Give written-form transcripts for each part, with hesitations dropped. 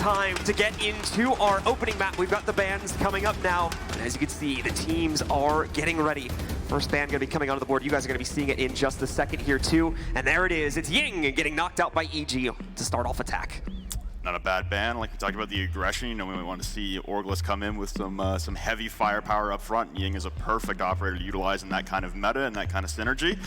time to get into our opening map. We've got the bans coming up now. And as you can see, the teams are getting ready. First ban going to be coming onto the board. You guys are going to be seeing it in just a second here too. And there it is. It's Ying getting knocked out by EG to start off attack. Not a bad ban. Like we talked about the aggression, you know, we want to see OrgLess come in with some heavy firepower up front. Ying is a perfect operator to utilize in that kind of meta and that kind of synergy.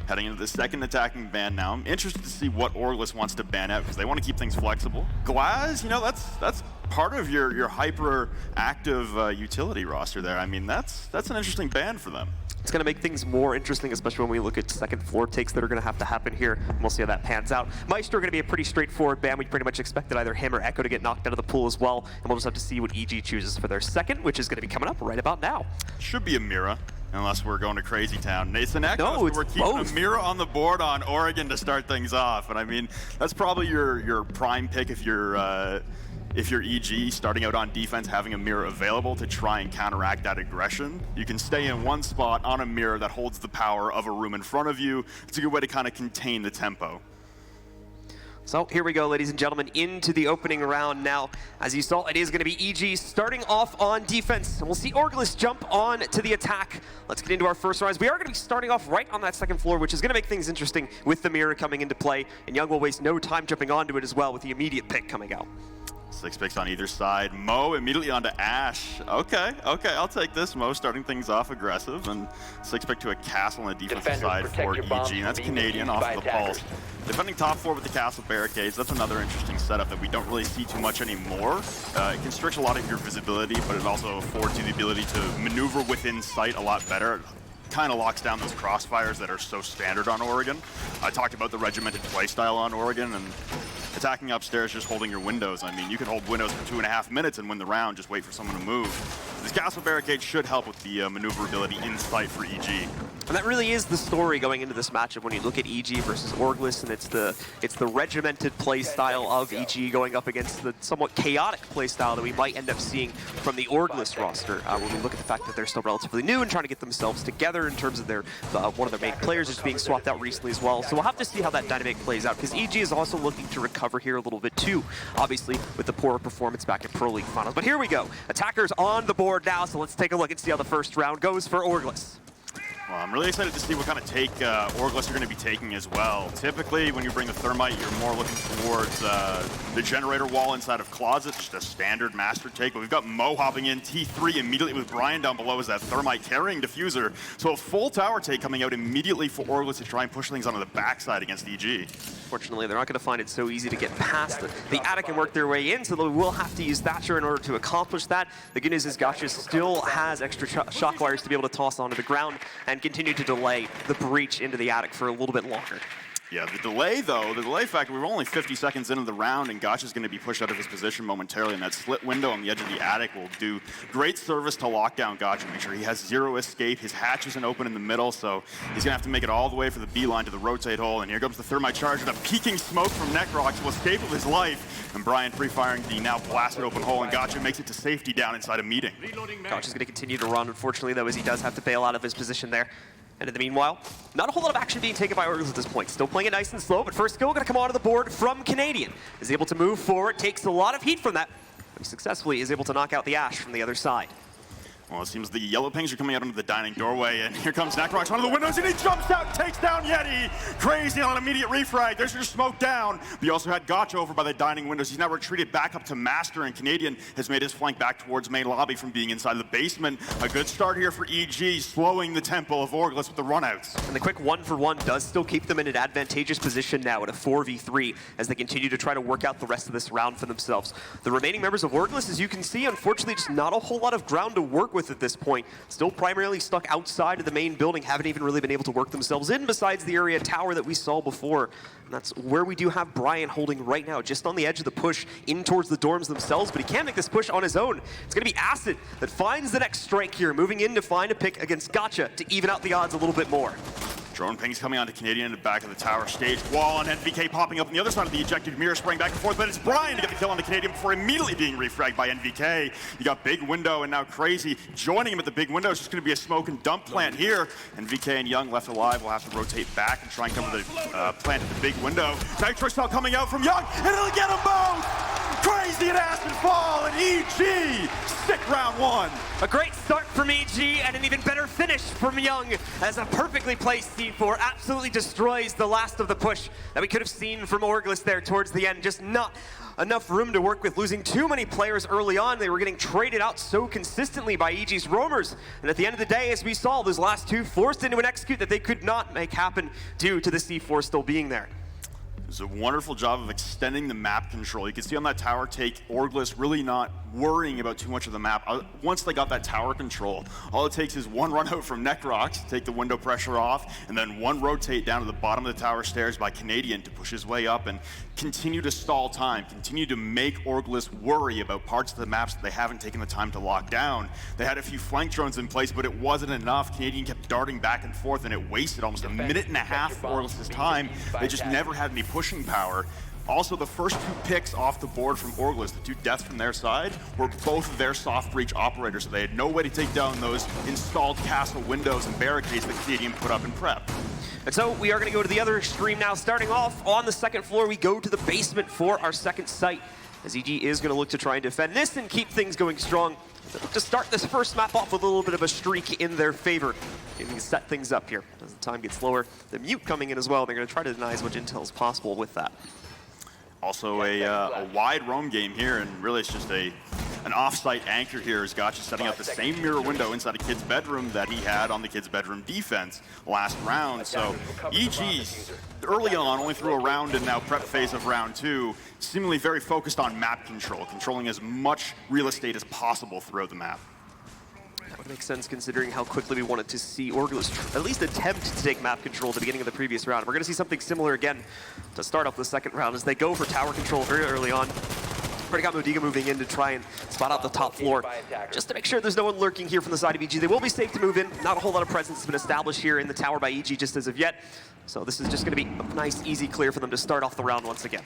Heading into the second attacking ban now. I'm interested to see what OrgLess wants to ban out because they want to keep things flexible. Glaz, you know, that's part of your hyper active utility roster there. I mean, that's an interesting ban for them. It's going to make things more interesting, especially when we look at second floor takes that are going to have to happen here. And we'll see how that pans out. Maestro going to be a pretty straightforward ban. We pretty much expected either him or Echo to get knocked out of the pool as well. And we'll just have to see what EG chooses for their second, which is going to be coming up right about now. Should be a Mira, unless we're going to Crazy Town. Nathan Echo, no, we're keeping both. A Mira on the board on Oregon to start things off. And I mean, that's probably your prime pick if you're EG, starting out on defense, having a mirror available to try and counteract that aggression. You can stay in one spot on a mirror that holds the power of a room in front of you. It's a good way to kind of contain the tempo. So here we go, ladies and gentlemen, into the opening round now. As you saw, it is going to be EG starting off on defense. And we'll see OrgLess jump on to the attack. Let's get into our first rounds. We are going to be starting off right on that second floor, which is going to make things interesting with the mirror coming into play. And Young will waste no time jumping onto it as well with the immediate pick coming out. 6 picks on either side. Mo immediately onto Ash. Okay, I'll take this. Mo starting things off aggressive, and 6 pick to a castle on the defensive side for EG. And that's Canadian off of the pulse. Defending top floor with the castle barricades, that's another interesting setup that we don't really see too much anymore. It constricts a lot of your visibility, but it also affords you the ability to maneuver within sight a lot better. Kind of locks down those crossfires that are so standard on Oregon. I talked about the regimented playstyle on Oregon, and attacking upstairs, just holding your windows. I mean, you can hold windows for 2.5 minutes and win the round, just wait for someone to move. This castle barricade should help with the maneuverability in sight for EG. And that really is the story going into this matchup when you look at EG versus OrgLess, and it's the regimented play style of EG going up against the somewhat chaotic play style that we might end up seeing from the OrgLess roster when we look at the fact that they're still relatively new and trying to get themselves together in terms of their one of their main players is being swapped out recently as well. So we'll have to see how that dynamic plays out because EG is also looking to recover here a little bit too, obviously with the poor performance back in Pro League Finals. But here we go, attackers on the board now, so let's take a look and see how the first round goes for OrgLess. Well, I'm really excited to see what kind of take OrgLess are going to be taking as well. Typically, when you bring the Thermite, you're more looking towards the generator wall inside of Closet, just a standard master take. But we've got Mo hopping in, T3 immediately with Brian down below as that Thermite carrying Diffuser. So a full tower take coming out immediately for OrgLess to try and push things onto the backside against EG. Fortunately, they're not going to find it so easy to get past the attic and work their way in, so they will have to use Thatcher in order to accomplish that. The good news is Gotcha still has extra shock wires to be able to toss onto the ground and continue to delay the breach into the attic for a little bit longer. Yeah, the delay though, the delay factor, we're only 50 seconds into the round and Gotcha's going to be pushed out of his position momentarily, and that slit window on the edge of the attic will do great service to lock down Gotcha, make sure he has zero escape. His hatch isn't open in the middle, so he's going to have to make it all the way for the beeline to the rotate hole, and here comes the Thermite charge and a peeking smoke from Necrox will escape with his life, and Brian pre-firing the now blasted open hole, and Gotcha makes it to safety down inside a meeting. Gotcha's going to continue to run, unfortunately though, as he does have to bail out of his position there. And in the meanwhile, not a whole lot of action being taken by OrgLess at this point. Still playing it nice and slow, but first skill going to come onto the board from Canadian. Is able to move forward, takes a lot of heat from that, but successfully is able to knock out the Ash from the other side. Well, it seems the yellow pings are coming out into the dining doorway, and here comes Necrox onto the windows, and he jumps out, takes down Yeti. Crazy on an immediate refrag. There's your smoke down. But you also had Gotcha over by the dining windows. He's now retreated back up to Master, and Canadian has made his flank back towards main lobby from being inside the basement. A good start here for EG, slowing the tempo of OrgLess with the runouts. And the quick 1-for-1 does still keep them in an advantageous position now at a 4v3 as they continue to try to work out the rest of this round for themselves. The remaining members of OrgLess, as you can see, unfortunately just not a whole lot of ground to work with at this point. Still primarily stuck outside of the main building, haven't even really been able to work themselves in besides the area tower that we saw before. And that's where we do have Brian holding right now, just on the edge of the push in towards the dorms themselves, but he can't make this push on his own. It's going to be Acid that finds the next strike here, moving in to find a pick against Gotcha to even out the odds a little bit more. Drone pings coming onto Canadian in the back of the tower stage wall, and NVK popping up on the other side of the ejected mirror, spraying back and forth, but it's Brian to get the kill on the Canadian before immediately being refragged by NVK. You got Big Window and now Crazy joining him at the Big Window. It's just going to be a smoke and dump plant here. NVK and Young left alive will have to rotate back and try and cover the plant at the Big Window. Nitro Cell coming out from Young, and it'll get them both! Crazy and acid fall, and EG stick round one. A great start from EG and an even better finish from Young as a perfectly placed C4 absolutely destroys the last of the push that we could have seen from OrgLess there towards the end. Just not enough room to work with, losing too many players early on. They were getting traded out so consistently by EG's roamers. And at the end of the day, as we saw, those last two forced into an execute that they could not make happen due to the C4 still being there. It's a wonderful job of extending the map control. You can see on that tower take, OrgLess really not worrying about too much of the map. Once they got that tower control, all it takes is one run out from Necrox to take the window pressure off, and then one rotate down to the bottom of the tower stairs by Canadian to push his way up and continue to stall time, continue to make OrgLess worry about parts of the maps that they haven't taken the time to lock down. They had a few flank drones in place, but it wasn't enough. Canadian kept darting back and forth, and it wasted almost a minute and a half of OrgLess's time. They just never had any pushing power. Also, the first two picks off the board from OrgLess, the two deaths from their side, were both of their soft breach operators, so they had no way to take down those installed castle windows and barricades that Canadian put up in prep. And so we are going to go to the other extreme now. Starting off on the second floor, we go to the basement for our second site, as EG is going to look to try and defend this and keep things going strong. To start this first map off with a little bit of a streak in their favor. They can set things up here. As the time gets lower, the mute coming in as well. They're going to try to deny as much intel as possible with that. Also a wide roam game here, and really it's just an off-site anchor here as Gotcha setting up the same mirror window inside a kid's bedroom that he had on the kid's bedroom defense last round. So EG's early on only threw a round in now prep phase of round two, seemingly very focused on map control, controlling as much real estate as possible throughout the map. That would make sense considering how quickly we wanted to see OrgLess at least attempt to take map control at the beginning of the previous round. We're going to see something similar again to start off the second round as they go for tower control very early on. Already got Modiga moving in to try and spot out the top floor, just to make sure there's no one lurking here from the side of EG. They will be safe to move in. Not a whole lot of presence has been established here in the tower by EG just as of yet. So this is just going to be a nice, easy clear for them to start off the round once again.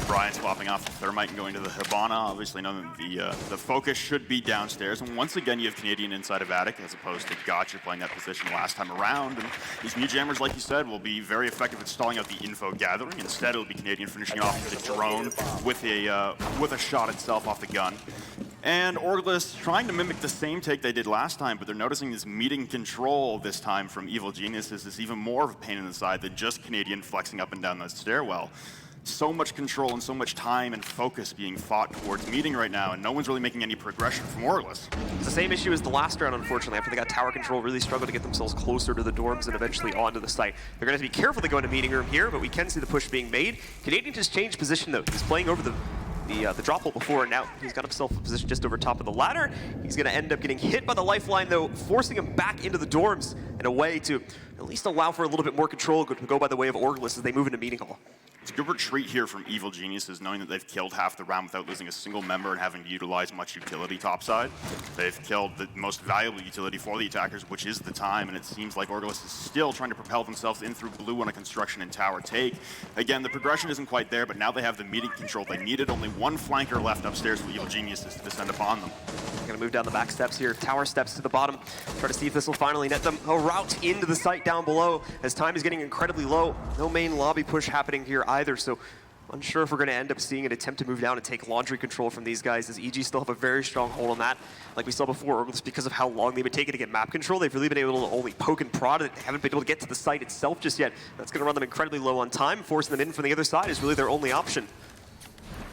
Brian swapping off the Thermite and going to the Hibana. Obviously, the focus should be downstairs. And once again, you have Canadian inside of Attic as opposed to Gotcha playing that position last time around. And these new jammers, like you said, will be very effective at stalling out the info gathering. Instead, it'll be Canadian finishing off the drone with a shot itself off the gun. And OrgLess trying to mimic the same take they did last time, but they're noticing this meeting control this time from Evil Geniuses is even more of a pain in the side than just Canadian flexing up and down that stairwell. So much control and so much time and focus being fought towards meeting right now, and no one's really making any progression from OrgLess. It's the same issue as the last round, unfortunately. After they got tower control, really struggled to get themselves closer to the dorms and eventually onto the site. They're going to have to be careful to go into meeting room here, but we can see the push being made. Canadian just changed position, though. He's playing over the drop hole before, and now he's got himself a position just over top of the ladder. He's going to end up getting hit by the lifeline, though, forcing him back into the dorms in a way to at least allow for a little bit more control to go by the way of OrgLess as they move into meeting hall. It's a good retreat here from Evil Geniuses, knowing that they've killed half the round without losing a single member and having to utilize much utility topside. They've killed the most valuable utility for the attackers, which is the time, and it seems like OrgLess is still trying to propel themselves in through blue on a construction and tower take. Again, the progression isn't quite there, but now they have the meeting control they needed. Only one flanker left upstairs for Evil Geniuses to descend upon them. They're going to move down the back steps here, tower steps to the bottom, try to see if this will finally net them a route into the site down below, as time is getting incredibly low. No main lobby push happening here either, so unsure if we're going to end up seeing an attempt to move down and take laundry control from these guys, as EG still have a very strong hold on that. Like we saw before, OrgLess, because of how long they've been taking to get map control, they've really been able to only poke and prod it. They haven't been able to get to the site itself just yet. That's going to run them incredibly low on time. Forcing them in from the other side is really their only option.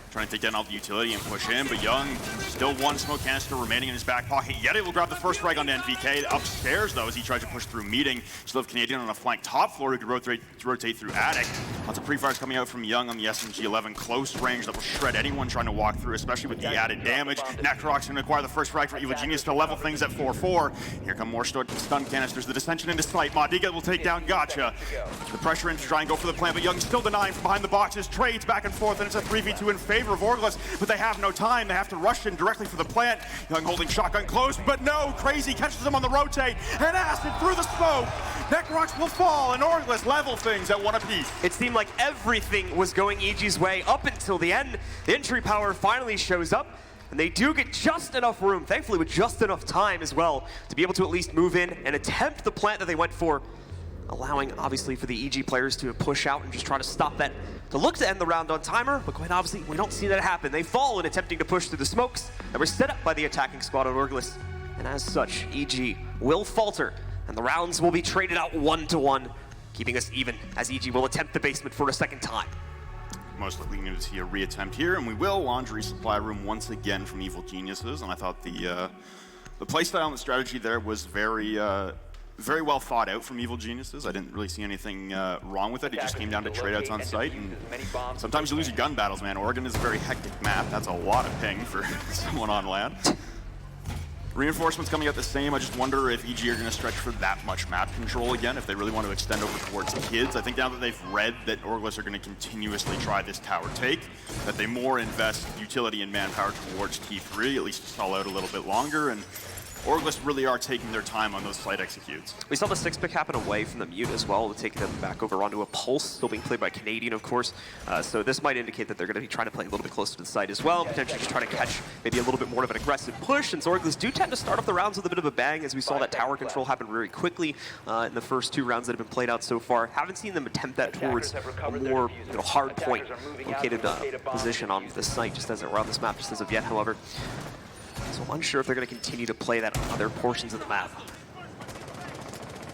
Trying to take down all the utility and push in, but Young, still one smoke canister remaining in his back pocket. Yet he will grab the first frag on NVK. Upstairs, though, as he tries to push through meeting. Still have Canadian on a flank top floor who could rotate through Attic. Lots of pre-fires coming out from Young on the SMG-11. Close range that will shred anyone trying to walk through, especially with the added damage. Necrox going to acquire the first frag for Evil Genius to level things at 4-4. Here come more stun canisters. The dissension into sight. Modiga will take down Gotcha. The pressure in to try and go for the plan, but Young still denying from behind the boxes. Trades back and forth, and it's a 3v2 in favor of OrgLess. But they have no time. They have to rush in directly for the plant. Young holding shotgun close, but no. Crazy catches him on the rotate, and acid through the smoke. Necrox will fall, and OrgLess level things at one apiece. It seemed like everything was going EG's way up until the end. The entry power finally shows up, and they do get just enough room, thankfully with just enough time as well, to be able to at least move in and attempt the plant that they went for, allowing obviously for the EG players to push out and just try to stop that to look to end the round on timer, but quite obviously, we don't see that happen. They fall in attempting to push through the smokes that were set up by the attacking squad on OrgLess. And as such, EG will falter, and the rounds will be traded out 1-1, keeping us even as EG will attempt the basement for a second time. Most likely going to see a reattempt here, and we will laundry supply room once again from Evil Geniuses, and I thought the playstyle and the strategy there was very well thought out from Evil Geniuses. I didn't really see anything wrong with it. It just came down to trade-outs on site, and sometimes you lose your gun battles, man. Oregon is a very hectic map. That's a lot of ping for someone on land. Reinforcements coming out the same. I just wonder if EG are going to stretch for that much map control again, if they really want to extend over towards kids. I think now that they've read that OrgLess are going to continuously try this tower take, that they more invest utility and manpower towards T3, at least to stall out a little bit longer, and OrgLess really are taking their time on those slight executes. We saw the 6-pick happen away from the mute as well, taking them back over onto a pulse, still being played by Canadian, of course. So this might indicate that they're going to be trying to play a little bit closer to the site as well, potentially just trying to catch maybe a little bit more of an aggressive push. And so OrgLess do tend to start off the rounds with a bit of a bang, as we saw that tower control happen very quickly in the first 2 rounds that have been played out so far. Haven't seen them attempt that towards a more hard point located position on the site, just as around this map, just as of yet, however. So I'm unsure if they're going to continue to play that on other portions of the map.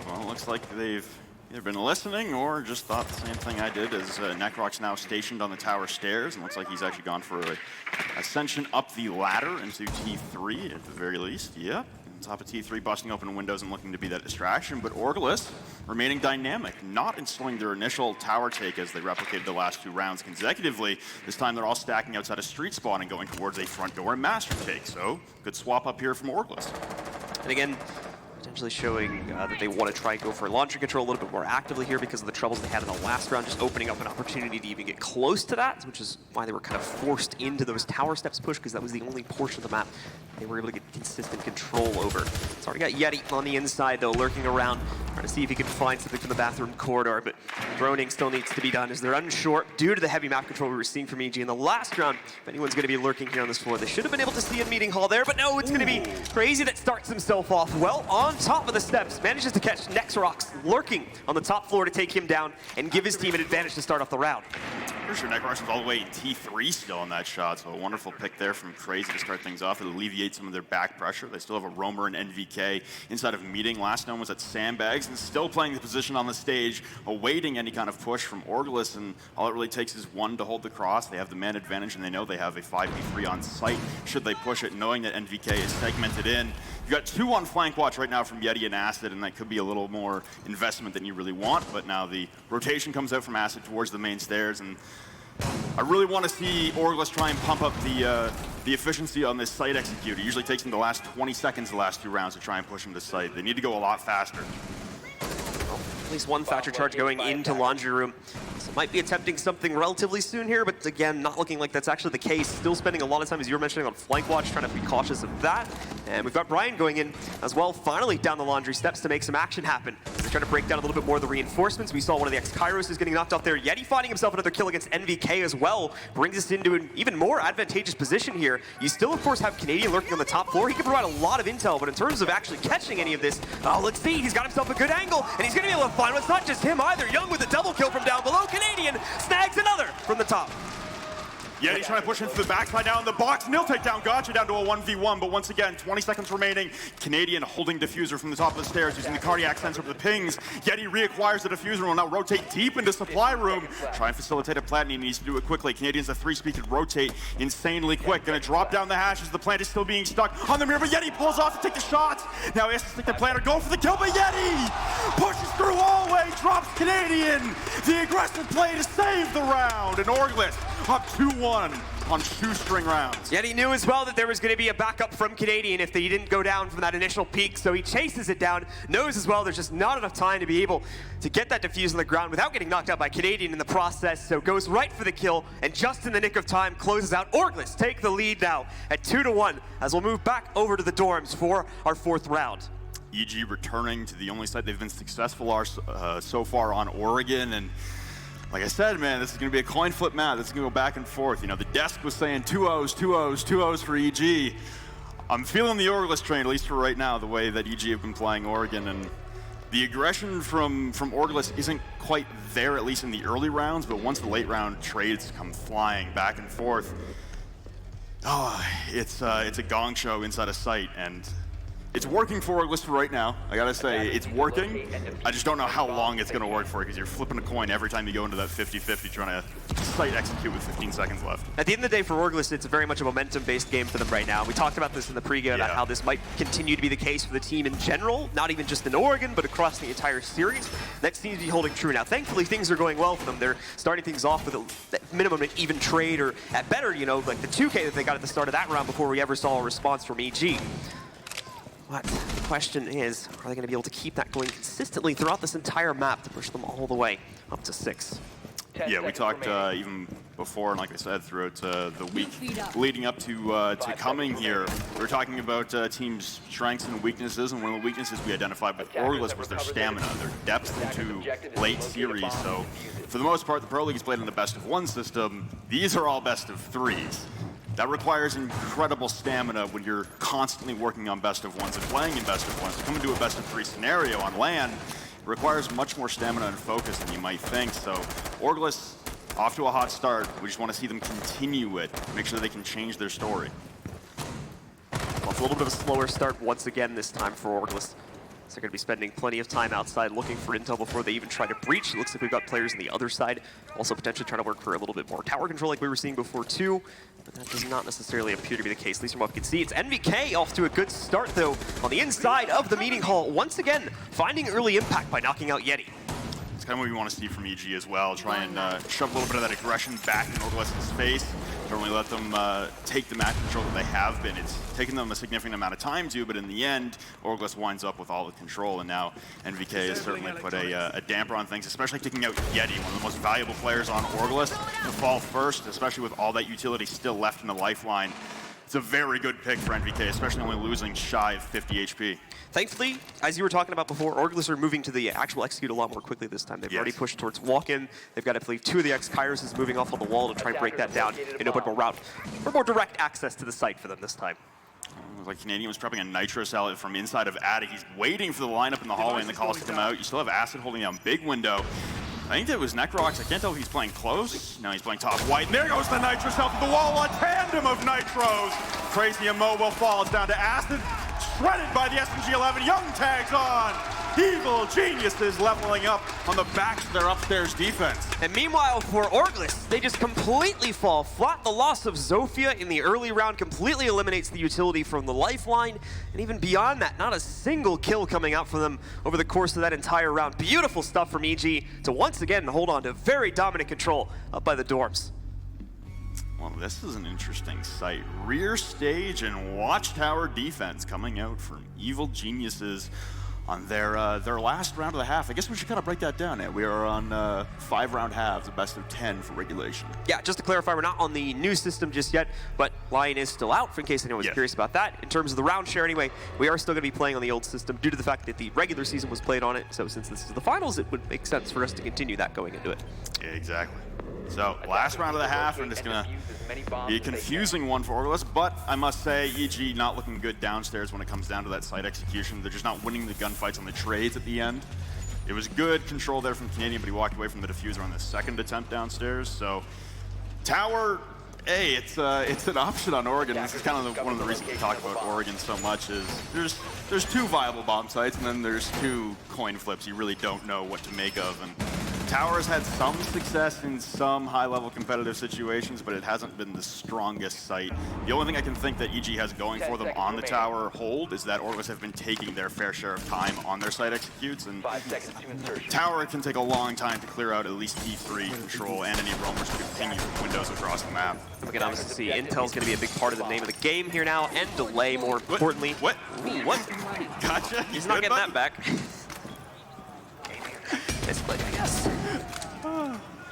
Well, it looks like they've either been listening or just thought the same thing I did, as Necroc's now stationed on the tower stairs, and looks like he's actually gone for a ascension up the ladder into T3 at the very least. Yep. Top of T3, busting open windows and looking to be that distraction, but OrgLess remaining dynamic, not installing their initial tower take as they replicated the last 2 rounds consecutively. This time they're all stacking outside a street spawn and going towards a front door and master take, so good swap up here from OrgLess. And again, potentially showing that they want to try and go for launcher control a little bit more actively here because of the troubles they had in the last round, just opening up an opportunity to even get close to that, which is why they were kind of forced into those tower steps push, because that was the only portion of the map they were able to get consistent control over. It's already got Yeti on the inside, though, lurking around, trying to see if he can find something from the bathroom corridor, but droning still needs to be done as they're unsure due to the heavy map control we were seeing from EG in the last round. If anyone's going to be lurking here on this floor, they should have been able to see a meeting hall there, but no, it's going to be Crazy that starts himself off well on top of the steps, manages to catch Necrox lurking on the top floor to take him down and give his team an advantage to start off the round. For sure, Necrox was all the way in T3 still on that shot, so a wonderful pick there from Crazy to start things off. It'll alleviate some of their back pressure. They still have a Roamer and NVK inside of meeting. Last known was at Sandbags, and still playing the position on the stage, awaiting any kind of push from OrgLess, and all it really takes is one to hold the cross. They have the man advantage, and they know they have a 5v3 on site should they push it, knowing that NVK is segmented in. You've got 2 on flank watch right now from Yeti and Acid, and that could be a little more investment than you really want, but now the rotation comes out from Acid towards the main stairs, and I really want to see OrgLess try and pump up the efficiency on this site execute. It usually takes them the last 20 seconds the last 2 rounds to try and push them to site. They need to go a lot faster. At least one Thatcher charge going into laundry room. So might be attempting something relatively soon here, but again, not looking like that's actually the case. Still spending a lot of time, as you were mentioning, on flank watch, trying to be cautious of that. And we've got Brian going in as well, finally down the laundry steps to make some action happen. They're trying to break down a little bit more of the reinforcements. We saw one of the ex-Kairos is getting knocked off there. Yeti finding himself another kill against NVK as well. Brings us into an even more advantageous position here. You still, of course, have Canadian lurking on the top floor. He can provide a lot of intel, but in terms of actually catching any of this, let's see. He's got himself a good angle, and he's going to be able to find one. It's not just him either. Young with a double kill from down below. Canadian snags another from the top. Yeah, he's trying to push into the backside now in the box. Nil takedown, gotcha down to a 1v1, but once again, 20 seconds remaining. Canadian holding diffuser from the top of the stairs using the cardiac sensor for the pings. Yeti reacquires the diffuser and will now rotate deep into supply room. Try and facilitate a plant, and he needs to do it quickly. Canadian's a 3-speed to rotate insanely quick. Gonna drop down the hatches. The plant is still being stuck on the mirror, but Yeti pulls off to take the shots. Now he has to stick the planter, go for the kill, but Yeti pushes through all the way, drops Canadian. The aggressive play to save the round, and OrgLess up 2-1 on shoestring rounds. Yet he knew as well that there was going to be a backup from Canadian if they didn't go down from that initial peak, so he chases it down, knows as well there's just not enough time to be able to get that defuse on the ground without getting knocked out by Canadian in the process, so goes right for the kill, and just in the nick of time closes out. OrgLess take the lead now at 2-1 as we'll move back over to the dorms for our 4th round. EG returning to the only site they've been successful so far on Oregon, and like I said, man, this is going to be a coin flip map. This is going to go back and forth. You know, the desk was saying 2-0s, 2-0s, 2-0s for EG. I'm feeling the OrgLess train, at least for right now, the way that EG have been playing Oregon, and The aggression from OrgLess isn't quite there, at least in the early rounds, but once the late round trades come flying back and forth, it's a gong show inside a site, and it's working for OrgLess right now. I gotta say, it's working. I just don't know how long it's gonna work for, because you're flipping a coin every time you go into that 50-50 trying to site execute with 15 seconds left. At the end of the day, for OrgLess, it's very much a momentum-based game for them right now. We talked about this in the pregame about how this might continue to be the case for the team in general, not even just in Oregon, but across the entire series. That seems to be holding true now. Thankfully, things are going well for them. They're starting things off with a minimum an even trade, or at better, you know, like the 2K that they got at the start of that round before we ever saw a response from EG. But the question is, are they going to be able to keep that going consistently throughout this entire map to push them all the way up to 6? Yeah, we talked even before, and like I said, throughout the week leading up to coming here, we were talking about teams' strengths and weaknesses, and one of the weaknesses we identified with OrgLess was their stamina, their depth into late series. So for the most part, the Pro League is played in the best-of-1 system. These are all best-of-3s. That requires incredible stamina when you're constantly working on best-of-1s and playing in best-of-1s. To come into a best-of-3 scenario on LAN, it requires much more stamina and focus than you might think. So OrgLess, off to a hot start. We just want to see them continue it, make sure they can change their story. Well, it's a little bit of a slower start once again this time for OrgLess. So they're going to be spending plenty of time outside looking for intel before they even try to breach. It looks like we've got players on the other side also potentially trying to work for a little bit more tower control like we were seeing before too. But that does not necessarily appear to be the case, at least from what we can see. It's NVK off to a good start, though, on the inside of the meeting hall. Once again, finding early impact by knocking out Yeti. It's kind of what we want to see from EG as well. Try and shove a little bit of that aggression back in OrgLess's face. Don't really let them take the map control that they have been. It's taken them a significant amount of time to, but in the end, OrgLess winds up with all the control, and now NVK has certainly put a damper on things, especially taking out Yeti, one of the most valuable players on OrgLess, to fall first, especially with all that utility still left in the lifeline. It's a very good pick for NVK, especially only losing shy of 50 HP. Thankfully, as you were talking about before, OrgLess are moving to the actual execute a lot more quickly this time. They've already pushed towards walk-in. They've got, I believe, 2 of the X-Kairos is moving off on the wall to try and break that down and open more route for more direct access to the site for them this time. Like Canadian was prepping a Nitro salad from inside of Attic. He's waiting for the lineup in the hallway and the calls to come out. You still have Acid holding down big window. I think that was Necrox. I can't tell if he's playing close. No, he's playing top white. And there goes the Nitro cell to the wall. A tandem of Nitros. Crazy and Mo will fall. It's down to Acid. Shredded by the SMG-11. Young tags on. Evil Geniuses leveling up on the backs of their upstairs defense. And meanwhile, for OrgLess, they just completely fall flat. The loss of Zofia in the early round completely eliminates the utility from the lifeline. And even beyond that, not a single kill coming out for them over the course of that entire round. Beautiful stuff from EG to once again hold on to very dominant control up by the dorms. Well, this is an interesting sight. Rear stage and watchtower defense coming out from Evil Geniuses on their last round of the half. I guess we should kind of break that down. We are on 5-round halves, a best of 10 for regulation. Yeah, just to clarify, we're not on the new system just yet, but Lion is still out, for in case anyone was curious about that. In terms of the round share anyway, we are still going to be playing on the old system due to the fact that the regular season was played on it. So since this is the finals, it would make sense for us to continue that going into it. Yeah, exactly. So last round of the half, and it's going to be a confusing one for OrgLess, but I must say, EG not looking good downstairs when it comes down to that site execution. They're just not winning the gunfights on the trades at the end. It was good control there from Canadian, but he walked away from the diffuser on the second attempt downstairs. So tower, hey, it's an option on Oregon. This is kind of one of the reasons we talk about Oregon so much is there's 2 viable bomb sites, and then there's 2 coin flips you really don't know what to make of. And Tower has had some success in some high-level competitive situations, but it hasn't been the strongest site. The only thing I can think that EG has going for them on the Tower hold is that OrgLess have been taking their fair share of time on their site executes, and Tower can take a long time to clear out at least E3 control and any roamers to continue windows across the map. We can obviously see Intel's going to be a big part of the name of the game here now, and delay more importantly. What? Ooh, what? Gotcha. He's not getting that back. It's like, I guess.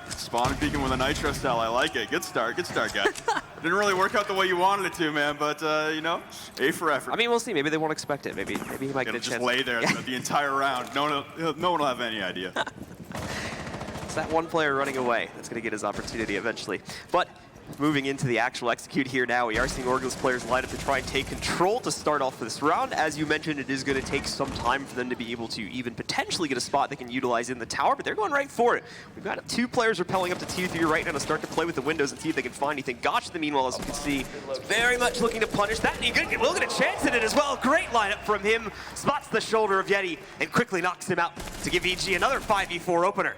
Spawn and Beacon with a Nitro cell. I like it. Good start, guy. Didn't really work out the way you wanted it to, man, but, you know, A for effort. I mean, we'll see. Maybe they won't expect it. Maybe he might get a chance. Just lay there the entire round. No one will have any idea. It's that one player running away that's going to get his opportunity eventually. But Moving into the actual execute here now, we are seeing OrgLess players line up to try and take control to start off this round. As you mentioned, it is going to take some time for them to be able to even potentially get a spot they can utilize in the tower, but they're going right for it. We've got 2 players rappelling up to T3 right now to start to play with the windows and see if they can find anything. Gotcha, the meanwhile, as you can see, is very much looking to punish that. And he will get a chance at it as well. Great lineup from him. Spots the shoulder of Yeti and quickly knocks him out to give EG another 5v4 opener.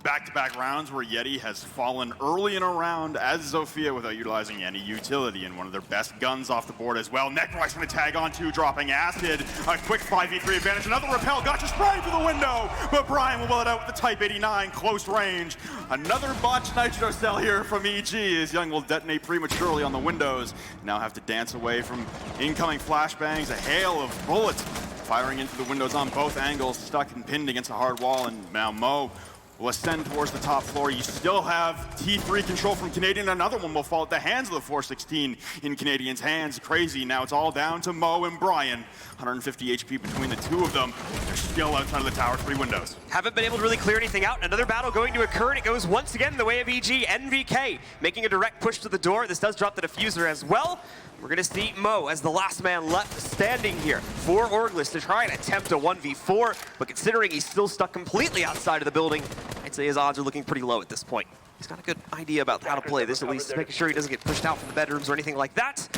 Back-to-back rounds where Yeti has fallen early in a round as Zofia without utilizing any utility, and one of their best guns off the board as well. Necro's going to tag on too, dropping acid. A quick 5v3 advantage. Another rappel. Gotcha spray through the window, but Brian will will it out with the Type 89 close range. Another botched nitro cell here from EG as Young will detonate prematurely on the windows. Now have to dance away from incoming flashbangs. A hail of bullets firing into the windows on both angles, stuck and pinned against a hard wall, and now Mo will ascend towards the top floor. You still have T3 control from Canadian. Another one will fall at the hands of the 416 in Canadian's hands. Crazy. Now it's all down to Mo and Brian. 150 HP between the two of them. They're still outside of the tower 3 windows. Haven't been able to really clear anything out. Another battle going to occur, and it goes once again the way of EG. NVK making a direct push to the door. This does drop the diffuser as well. We're going to see Mo as the last man left standing here for OrgLess to try and attempt a 1v4, but considering he's still stuck completely outside of the building, I'd say his odds are looking pretty low at this point. He's got a good idea about how to play this, at least making sure he doesn't get pushed out from the bedrooms or anything like that.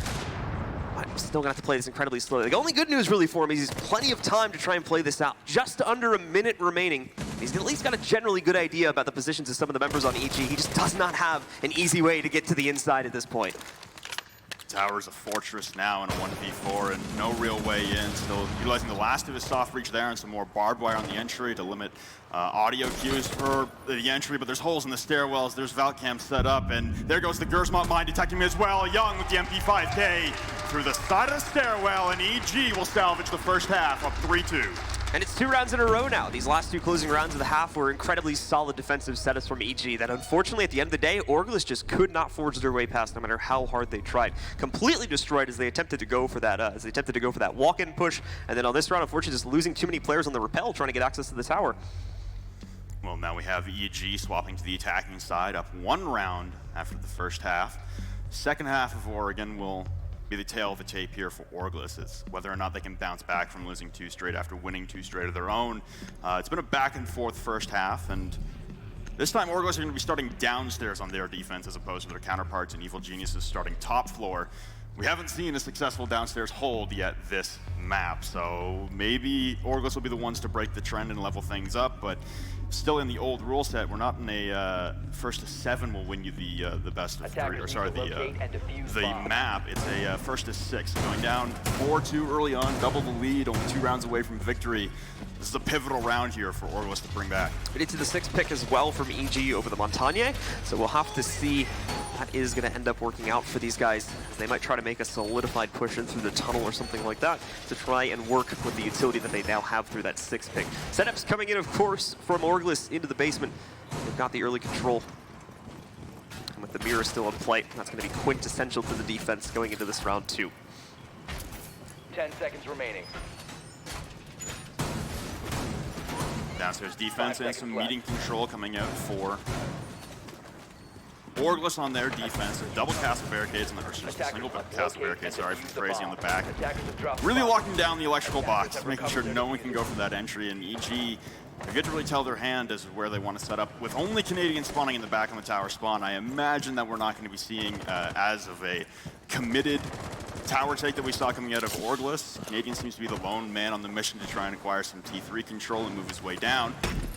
But I'm still going to have to play this incredibly slowly. The only good news really for him is he's plenty of time to try and play this out. Just under a minute remaining. He's at least got a generally good idea about the positions of some of the members on EG. He just does not have an easy way to get to the inside at this point. Tower's a fortress now in a 1v4 and no real way in. Still utilizing the last of his soft breach there and some more barbed wire on the entry to limit audio cues for the entry, but there's holes in the stairwells. There's Valcam set up, and there goes the Gersmont mine detecting him as well. Young with the MP5K through the side of the stairwell, and EG will salvage the first half up 3-2. And it's 2 rounds in a row now. These last 2 closing rounds of the half were incredibly solid defensive setups from EG that unfortunately at the end of the day, OrgLess just could not forge their way past no matter how hard they tried. Completely destroyed as they attempted to go for that walk-in push, and then on this round, unfortunately just losing too many players on the rappel trying to get access to the tower. Well, now we have EG swapping to the attacking side, up 1 round after the first half. Second half of Oregon will be the tail of the tape here for OrgLess. It's whether or not they can bounce back from losing 2 straight after winning 2 straight of their own. It's been a back and forth first half, and this time OrgLess are going to be starting downstairs on their defense as opposed to their counterparts in Evil Geniuses starting top floor. We haven't seen a successful downstairs hold yet this map, so maybe OrgLess will be the ones to break the trend and level things up, but still in the old rule set, we're not in a first to 7 will win you the best of 3, or sorry, the map. It's a first to 6. Going down 4-2 early on, double the lead, only 2 rounds away from victory. This is a pivotal round here for OrgLess to bring back. We into the 6th pick as well from EG over the Montagne, so we'll have to see that is going to end up working out for these guys. They might try to make a solidified push in through the tunnel or something like that to try and work with the utility that they now have through that 6th pick. Setups coming in, of course, from OrgLess into the basement. They've got the early control. And with the mirror still in play, that's going to be quintessential to the defense going into this round 2. 10 seconds remaining. Downstairs defense and some meeting control coming out for OrgLess on their defense. A double castle barricades, or just a single castle barricade, sorry, from Crazy on the back. Really locking down the electrical box, making sure no one can go for that entry, and EG, they get to really tell their hand as to where they want to set up. With only Canadian spawning in the back on the tower spawn, I imagine that we're not going to be seeing as of a committed tower take that we saw coming out of OrgLess. Canadian seems to be the lone man on the mission to try and acquire some T3 control and move his way down.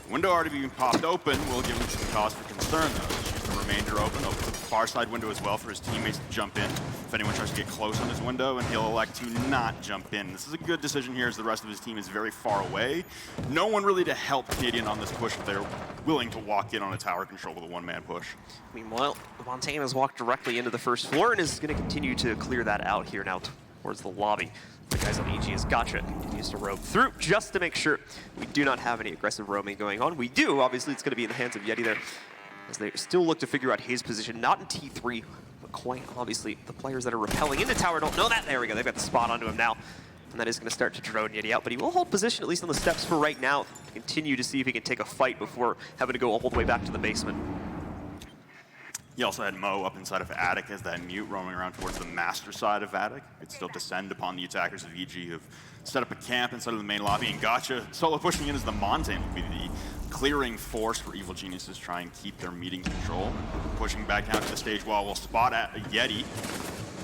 Window already being popped open will give him some cause for concern, though. Just use the remainder open to the far side window as well for his teammates to jump in if anyone tries to get close on his window, and he'll elect to not jump in. This is a good decision here as the rest of his team is very far away. No one really to help Canadian on this push if they're willing to walk in on a tower control with a 1-man push. Meanwhile, Montaigne has walked directly into the first floor and is going to continue to clear that out here now towards the lobby. The guys on EG is Gotcha continues to roam through just to make sure we do not have any aggressive roaming going on. We do, obviously it's going to be in the hands of Yeti there as they still look to figure out his position, not in T3, but quite obviously the players that are rappelling into tower don't know that. There we go, they've got the spot onto him now. And that is going to start to drone Yeti out, but he will hold position at least on the steps for right now. Continue to see if he can take a fight before having to go all the way back to the basement. You also had Mo up inside of Attic as that mute roaming around towards the master side of Attic. Could still descend upon the attackers of EG who've set up a camp inside of the main lobby. And Gotcha solo pushing in as the Montane will be the clearing force for Evil Geniuses, try and keep their meeting control. Pushing back down to the stage wall will spot at Yeti.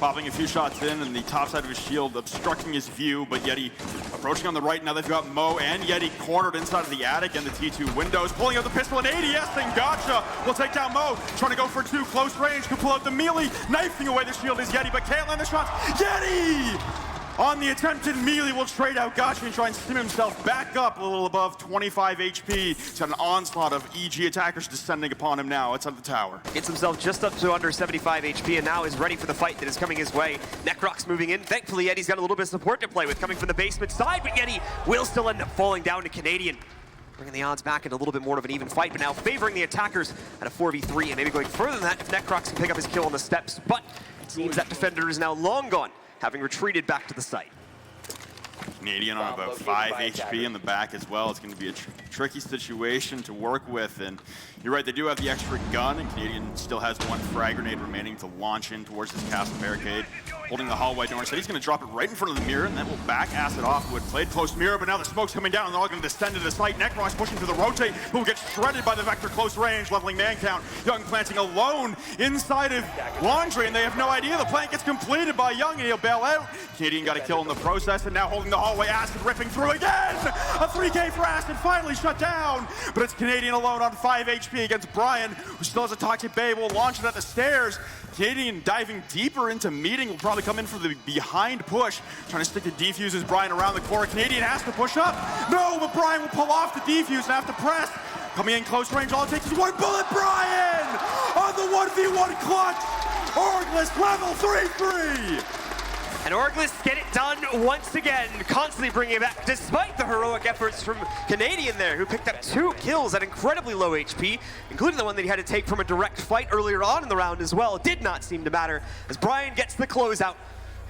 Popping a few shots in and the top side of his shield obstructing his view, but Yeti approaching on the right. Now they've got Mo and Yeti cornered inside of the Attic and the T2 windows. Pulling out the pistol and ADS, and Gotcha will take down Mo. Trying to go for two close range, could pull out the melee. Knifing away the shield is Yeti, but can't land the shots. Yeti! On the attempted melee will trade out Gotcha and try and stim himself back up a little above 25 HP. He's got an onslaught of EG attackers descending upon him now. It's on the tower. Gets himself just up to under 75 HP and now is ready for the fight that is coming his way. Necrox moving in. Thankfully, Yeti's got a little bit of support to play with coming from the basement side, but Yeti will still end up falling down to Canadian. Bringing the odds back into a little bit more of an even fight, but now favoring the attackers at a 4v3 and maybe going further than that if Necrox can pick up his kill on the steps. But it seems that defender is now long gone, having retreated back to the site. Canadian on about 5 HP in the back as well. It's going to be a tricky situation to work with. And you're right, they do have the extra gun, and Canadian still has one frag grenade remaining to launch in towards this castle barricade. Holding the hallway door, so he's going to drop it right in front of the mirror, and then will back Acid off, who had played close mirror, but now the smoke's coming down, and they're all going to descend to the site. Necrox pushing through the rotate, who will get shredded by the Vector close range, leveling man count. Young planting alone inside of Laundry, and they have no idea. The plant gets completed by Young, and he'll bail out. Canadian got a kill in the process, and now holding the hallway, Acid ripping through again! A 3K for Acid, finally shut down! But it's Canadian alone on 5 HP against Brian, who still has a Toxic Babe, will launch it at the stairs. Canadian diving deeper into meeting, will probably come in for the behind push, trying to stick the defuse as Brian around the core. Canadian has to push up. No, but Brian will pull off the defuse and have to press. Coming in close range, all it takes is one bullet. Brian on the 1v1 clutch. OrgLess level 3-3. And OrgLess get it done once again, constantly bringing it back, despite the heroic efforts from Canadian there, who picked up 2 kills at incredibly low HP, including the one that he had to take from a direct fight earlier on in the round as well. It did not seem to matter as Brian gets the closeout,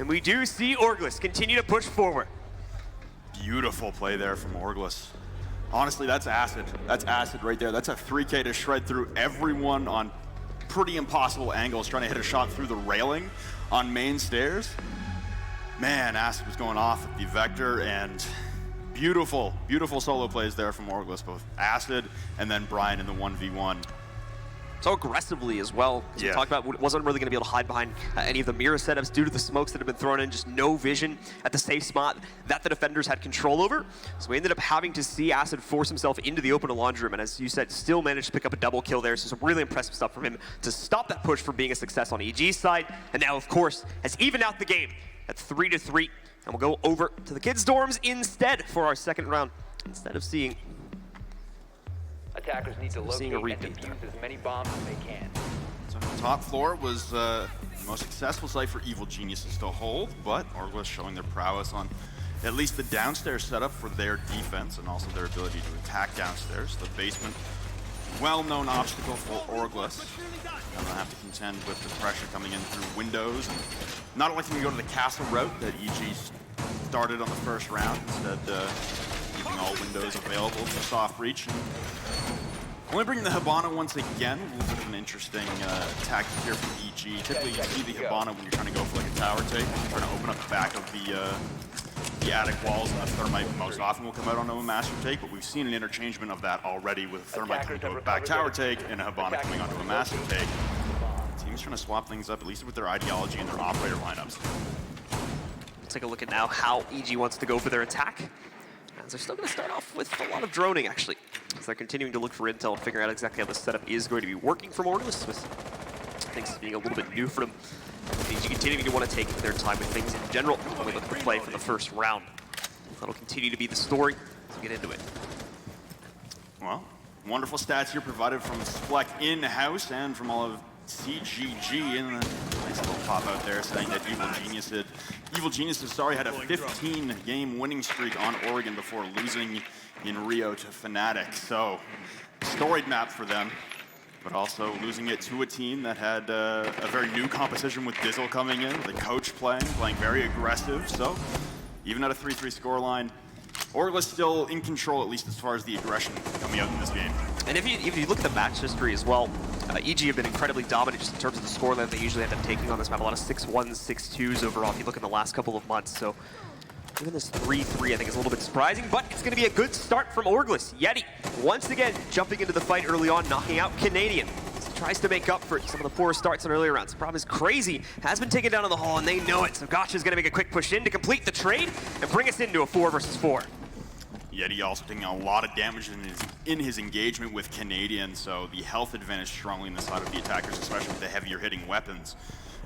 and we do see OrgLess continue to push forward. Beautiful play there from OrgLess. Honestly, that's Acid. That's Acid right there. That's a 3K to shred through everyone on pretty impossible angles, trying to hit a shot through the railing on main stairs. Man, Acid was going off at the Vector, and beautiful, beautiful solo plays there from OrgLess, both Acid and then Brian in the 1v1. So aggressively as well. As we talked about, wasn't really going to be able to hide behind any of the mirror setups due to the smokes that have been thrown in, just no vision at the safe spot that the defenders had control over. So we ended up having to see Acid force himself into the open laundry room, and as you said, still managed to pick up a double kill there. So some really impressive stuff from him to stop that push from being a success on EG's side. And now, of course, has evened out the game at 3-3, and we'll go over to the kids' dorms instead for our second round, instead of seeing attackers need to locate and defuse as many bombs as they can. So the top floor was the most successful site for Evil Geniuses to hold, but OrgLess showing their prowess on at least the downstairs setup for their defense and also their ability to attack downstairs. The basement, well-known obstacle for OrgLess. Now they'll have to contend with the pressure coming in through windows, and not only can we go to the castle route that EG started on the first round, instead keeping all windows available for soft breach. And only bringing the Hibana once again, a little bit of an interesting tactic here from EG. Typically you see the Hibana when you're trying to go for like a tower take, trying to open up the back of the attic walls, and a Thermite most often will come out onto a master take, but we've seen an interchangement of that already with Thermite coming to a back tower take and a Hibana coming onto a master take. The team's trying to swap things up, at least with their ideology and their operator lineups. Let's take a look at now how EG wants to go for their attack. As they're still going to start off with a lot of droning, actually. As they're continuing to look for intel and figure out exactly how this setup is going to be working from OrgLess, with things being a little bit new for them. EG continuing to want to take their time with things in general when we look to play for the first round. That'll continue to be the story as we get into it. Well, wonderful stats here provided from Spleck in-house and from all of CGG, and then nice little pop out there saying that Evil Geniuses, had a 15-game winning streak on Oregon before losing in Rio to Fnatic. So, storied map for them, but also losing it to a team that had a very new composition with Dizzle coming in, the coach playing very aggressive. So, even at a 3-3 scoreline, OrgLess still in control, at least as far as the aggression coming out in this game. And if you look at the match history as well, EG have been incredibly dominant just in terms of the scoreline they usually end up taking on this map. A lot of 6-1s, 6-2s overall if you look in the last couple of months. So even this 3-3 I think is a little bit surprising, but it's going to be a good start from OrgLess. Yeti once again jumping into the fight early on, knocking out Canadian. Tries to make up for some of the poor starts in earlier rounds. The problem is Crazy has been taken down in the hall, and they know it. So Gotcha's going to make a quick push in to complete the trade and bring us into a 4 versus 4. Yeti also taking a lot of damage in his engagement with Canadian, so the health advantage strongly in the side of the attackers, especially with the heavier hitting weapons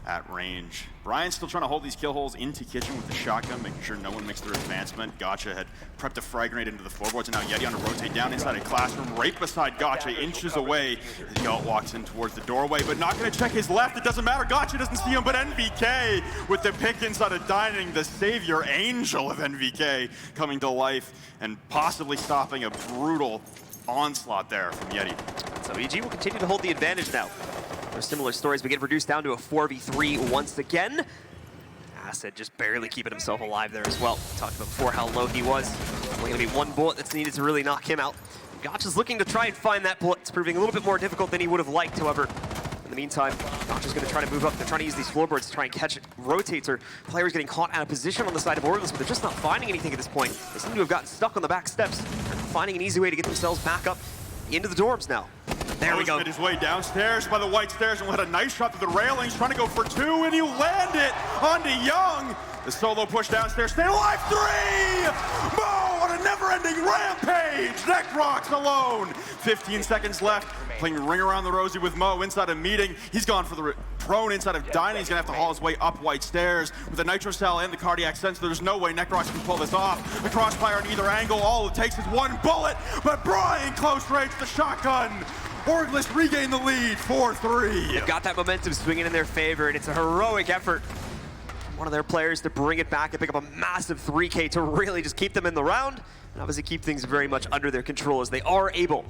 at range. Brian's still trying to hold these kill holes into Kitchen with the shotgun, making sure no one makes their advancement. Gotcha had prepped a frag grenade into the floorboards, and now Yeti on to rotate down inside a classroom, right beside Gotcha, inches away. He walks in towards the doorway, but not going to check his left. It doesn't matter. Gotcha doesn't see him, but NVK with the pick inside of dining, the savior angel of NVK coming to life and possibly stopping a brutal onslaught there from Yeti. So EG will continue to hold the advantage now. There's similar stories. We get reduced down to a 4v3 once again. Acid just barely keeping himself alive there as well. Talked about before how low he was. Only going to be one bullet that's needed to really knock him out. Gotcha's looking to try and find that bullet. It's proving a little bit more difficult than he would have liked, however. In the meantime, Gotcha's going to try to move up. They're trying to use these floorboards to try and catch rotates or players getting caught out of position on the side of OrgLess, but they're just not finding anything at this point. They seem to have gotten stuck on the back steps. They're finding an easy way to get themselves back up into the dorms now. There we go. Made his way downstairs by the white stairs and had a nice shot through the railings, trying to go for 2, and you land it onto Young. The solo push downstairs, stay alive, 3! Mo on a never-ending rampage! Necrox alone! 15 seconds left, playing ring around the rosy with Mo inside a meeting. He's gone for the prone inside of dining. He's gonna have to haul his way up white stairs with the nitro cell and the cardiac sensor. There's no way Necrox can pull this off. The crossfire on either angle, all it takes is one bullet, but Brian close range the shotgun. OrgLess regain the lead, 4-3. They've got that momentum swinging in their favor, and it's a heroic effort. One of their players to bring it back and pick up a massive 3K to really just keep them in the round, and obviously keep things very much under their control as they are able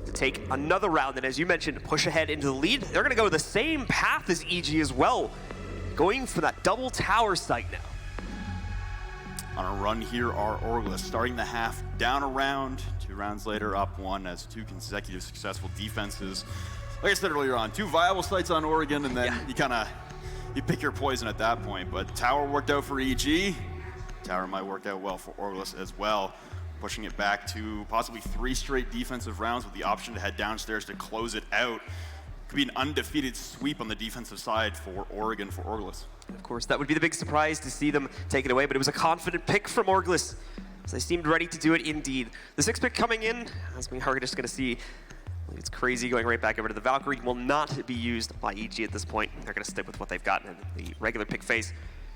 to take another round, and as you mentioned, push ahead into the lead. They're going to go the same path as EG as well, going for that double tower site now. On a run here are OrgLess, starting the half down a round, 2 rounds later up 1 as 2 consecutive successful defenses. Like I said earlier on, 2 viable sites on Oregon, and then you pick your poison at that point. But tower worked out for EG. Tower might work out well for OrgLess as well, pushing it back to possibly 3 straight defensive rounds with the option to head downstairs to close it out. Could be an undefeated sweep on the defensive side for Oregon for OrgLess. Of course, that would be the big surprise to see them take it away, but it was a confident pick from OrgLess, as they seemed ready to do it indeed. The 6th pick coming in, as we are just going to see, it's Crazy going right back over to the Valkyrie, will not be used by EG at this point. They're going to stick with what they've got in the regular pick phase,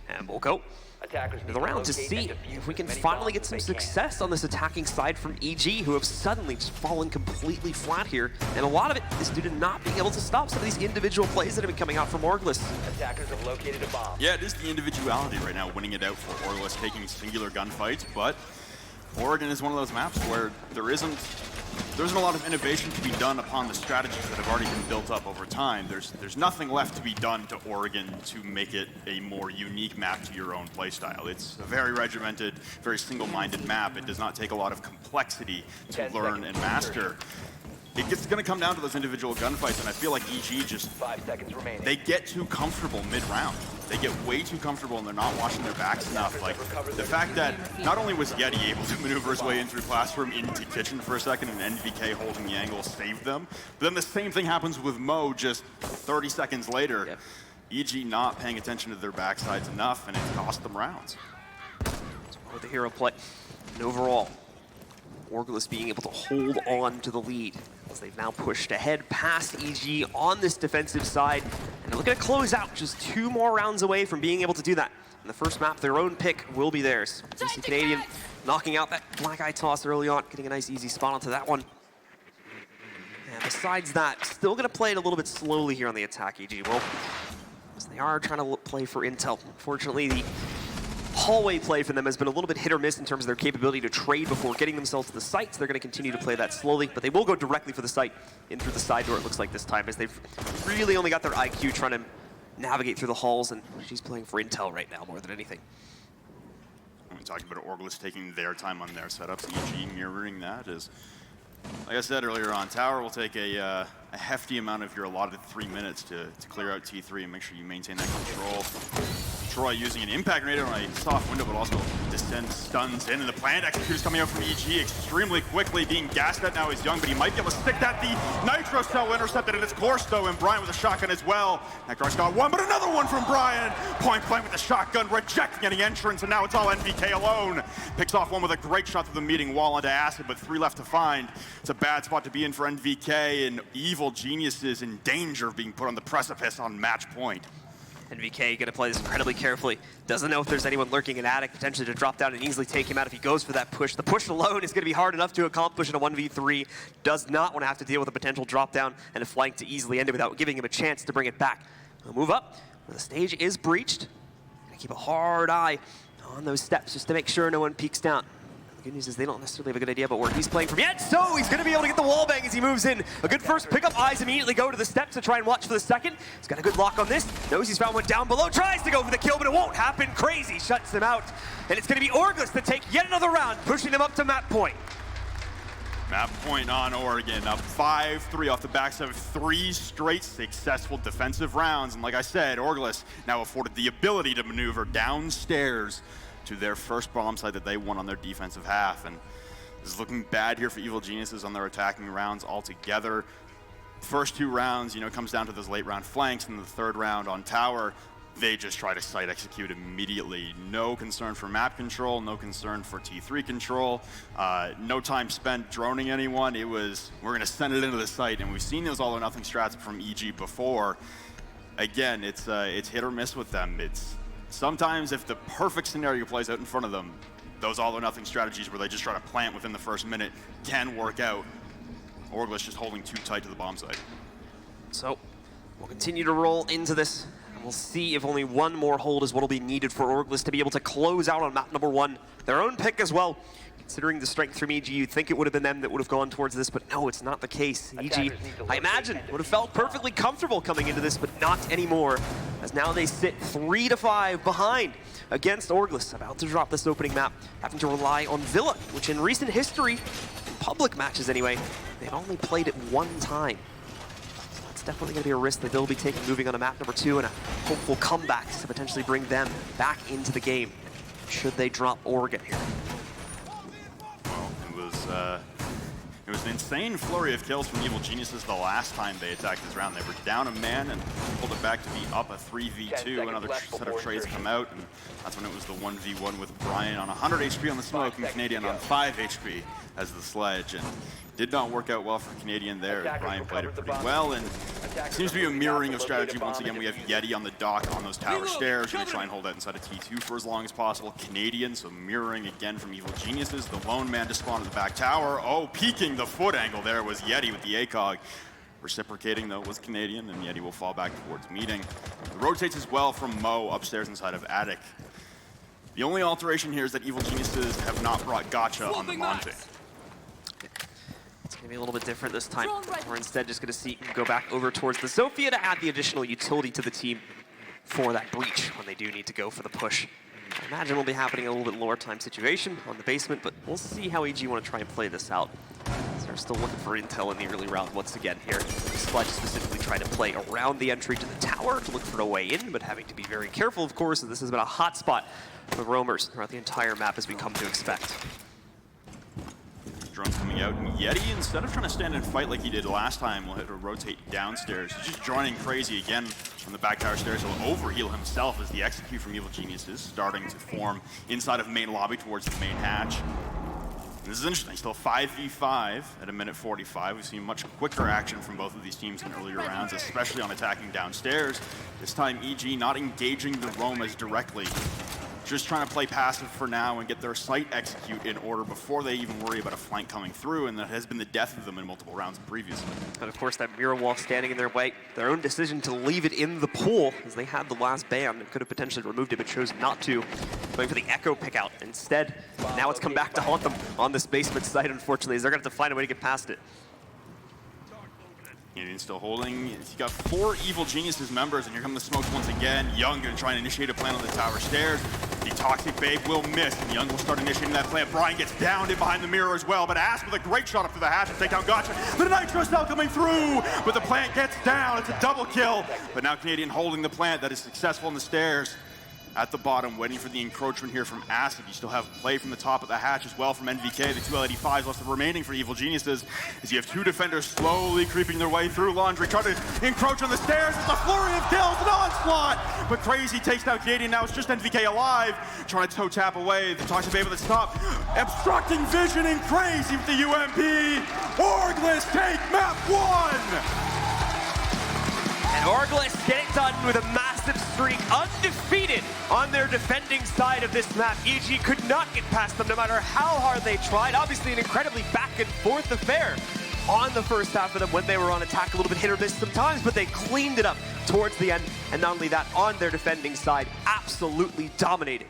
and we'll go into the round to see if we can finally get some success on this attacking side from EG, who have suddenly just fallen completely flat here. And a lot of it is due to not being able to stop some of these individual plays that have been coming out from OrgLess. Attackers have located a bomb. Yeah, it is the individuality right now winning it out for OrgLess, taking singular gunfights, but Oregon is one of those maps where there isn't a lot of innovation to be done upon the strategies that have already been built up over time. There's nothing left to be done to Oregon to make it a more unique map to your own playstyle. It's a very regimented, very single-minded map. It does not take a lot of complexity to learn and master. It's going to come down to those individual gunfights, and I feel like EG just, 5 seconds remaining. they get too comfortable mid-round. They get way too comfortable and they're not watching their backs enough. Like, the fact that not only was Yeti able to maneuver his way in through Classroom into Kitchen for a second and NVK holding the angle saved them, but then the same thing happens with Mo just 30 seconds later. Yep. EG not paying attention to their backsides enough, and it cost them rounds. With the hero play, and overall, OrgLess being able to hold on to the lead as they've now pushed ahead past EG on this defensive side. And they're looking to close out, just 2 more rounds away from being able to do that. And the first map, their own pick, will be theirs. You see Canadian knocking out that black eye toss early on, getting a nice easy spot onto that one. And besides that, still going to play it a little bit slowly here on the attack, EG. Well, as they are trying to play for intel. Unfortunately, the hallway play for them has been a little bit hit or miss in terms of their capability to trade before getting themselves to the site. So they're going to continue to play that slowly, but they will go directly for the site in through the side door, it looks like this time, as they've really only got their IQ trying to navigate through the halls, and she's playing for intel right now more than anything. When we talked about OrgLess taking their time on their setups, EG mirroring that is Like I said earlier on, Tower will take a hefty amount of your allotted 3 minutes to clear out T3 and make sure you maintain that control. Troy using an impact grenade on a soft window, but also descends, stuns in, and the planned executor's coming out from EG extremely quickly, being gassed at now is Young, but he might be able to stick that. The Nitro Cell intercepted in its course, though, and Brian with a shotgun as well. Nektar's got one, but another one from Brian. Point blank with the shotgun, rejecting any entrance, and now it's all NVK alone. Picks off one with a great shot through the meeting wall onto Acid, but 3 left to find. It's a bad spot to be in for NVK, and Evil Geniuses in danger of being put on the precipice on match point. NVK gonna play this incredibly carefully. Doesn't know if there's anyone lurking in Attic, potentially to drop down and easily take him out if he goes for that push. The push alone is gonna be hard enough to accomplish in a 1v3. Does not want to have to deal with a potential drop down and a flank to easily end it without giving him a chance to bring it back. We'll move up, where the stage is breached. Gonna keep a hard eye on those steps just to make sure no one peeks down. The good news is they don't necessarily have a good idea about where he's playing from yet, so he's going to be able to get the wall bang as he moves in. A good first pickup. Eyes immediately go to the steps to try and watch for the second. He's got a good lock on this. Knows he's found one down below. Tries to go for the kill, but it won't happen. Crazy shuts them out. And it's going to be OrgLess to take yet another round, pushing them up to map point. Map point on Oregon, up 5-3 off the backs of 3 straight successful defensive rounds. And like I said, OrgLess now afforded the ability to maneuver downstairs to their first bomb site that they won on their defensive half. And this is looking bad here for Evil Geniuses on their attacking rounds altogether. First 2 rounds, you know, comes down to those late round flanks, and the 3rd round on Tower, they just try to site execute immediately. No concern for map control, no concern for T3 control, no time spent droning anyone. It was, we're gonna send it into the site, and we've seen those all or nothing strats from EG before. Again, it's hit or miss with them. It's sometimes if the perfect scenario plays out in front of them, those all or nothing strategies where they just try to plant within the first minute can work out. OrgLess just holding too tight to the bomb site. So we'll continue to roll into this, and we'll see if only one more hold is what will be needed for OrgLess to be able to close out on map number 1. Their own pick as well. Considering the strength from EG, you'd think it would have been them that would have gone towards this, but no, it's not the case. EG, I imagine, would have felt perfectly comfortable coming into this, but not anymore, as now they sit 3-5 behind against OrgLess, about to drop this opening map, having to rely on Villa, which in recent history, in public matches anyway, they've only played it 1 time. So that's definitely going to be a risk that they'll be taking moving on to map number 2, and a hopeful comeback to potentially bring them back into the game, should they drop Oregon here. It was an insane flurry of kills from Evil Geniuses the last time they attacked this round. They were down a man and pulled it back to be up a 3v2. Another set of trades come out, and that's when it was the 1v1 with Brian on 100 HP on the smoke and Canadian on 5 HP as the sledge. And did not work out well for Canadian there. Brian played it pretty well, and it seems to be a mirroring of strategy. Once again, we have Yeti on the dock on those tower stairs. Going to try and hold that inside of T2 for as long as possible. Canadian, so mirroring again from Evil Geniuses. The lone man to spawn at the back tower. Oh, peeking the foot angle there was Yeti with the ACOG. Reciprocating, though, was Canadian, and Yeti will fall back towards meeting. It rotates as well from Mo upstairs inside of Attic. The only alteration here is that Evil Geniuses have not brought Gotcha on the Monte. It's going to be a little bit different this time. We're instead just going to see go back over towards the Sophia to add the additional utility to the team for that breach when they do need to go for the push. I imagine will be happening in a little bit lower time situation on the basement, but we'll see how EG want to try and play this out. So they're still looking for intel in the early round once again here. Sledge specifically trying to play around the entry to the tower to look for a way in, but having to be very careful, of course, as this has been a hot spot for roamers throughout the entire map as we come to expect. Drones coming out, and Yeti, instead of trying to stand and fight like he did last time, will have to rotate downstairs. He's just joining crazy again from the back tower stairs. He'll overheal himself as the execute from Evil Geniuses starting to form inside of main lobby towards the main hatch. And this is interesting, still 5v5 at a minute 45. We've seen much quicker action from both of these teams in earlier rounds, especially on attacking downstairs. This time EG not engaging the roamers directly. Just trying to play passive for now and get their site execute in order before they even worry about a flank coming through, and that has been the death of them in multiple rounds previously. But of course, that mirror wall standing in their way, their own decision to leave it in the pool, as they had the last ban and could have potentially removed it, but chose not to. Going for the Echo pickout instead. Now it's come back to haunt them on this basement site, unfortunately, as they're going to have to find a way to get past it. Canadian still holding. He's got 4 Evil Geniuses members, and here come the smokes once again. Young going to try and initiate a plan on the tower stairs. The Toxic Babe will miss, and Young will start initiating that plant. Brian gets downed in behind the mirror as well, but Ash with a great shot up to the hatch to take down Gotcha. The Nitro Cell coming through, but the plant gets down. It's a double kill, but now Canadian holding the plant. That is successful in the stairs. At the bottom, waiting for the encroachment here from Acid. You still have play from the top of the hatch as well from NVK. The 2 L85s left remaining for Evil Geniuses, as you have 2 defenders slowly creeping their way through. Laundry trying to encroach on the stairs. It's a flurry of kills, an onslaught! But Crazy takes down Canadian. Now it's just NVK alive, trying to toe tap away. The Toxic Babe at the top, obstructing vision and Crazy with the UMP. OrgLess take Map 1! And OrgLess get it done with a massive streak, undefeated on their defending side of this map. EG could not get past them no matter how hard they tried. Obviously an incredibly back and forth affair on the first half of them when they were on attack, a little bit hit or miss sometimes, but they cleaned it up towards the end. And not only that, on their defending side, absolutely dominated.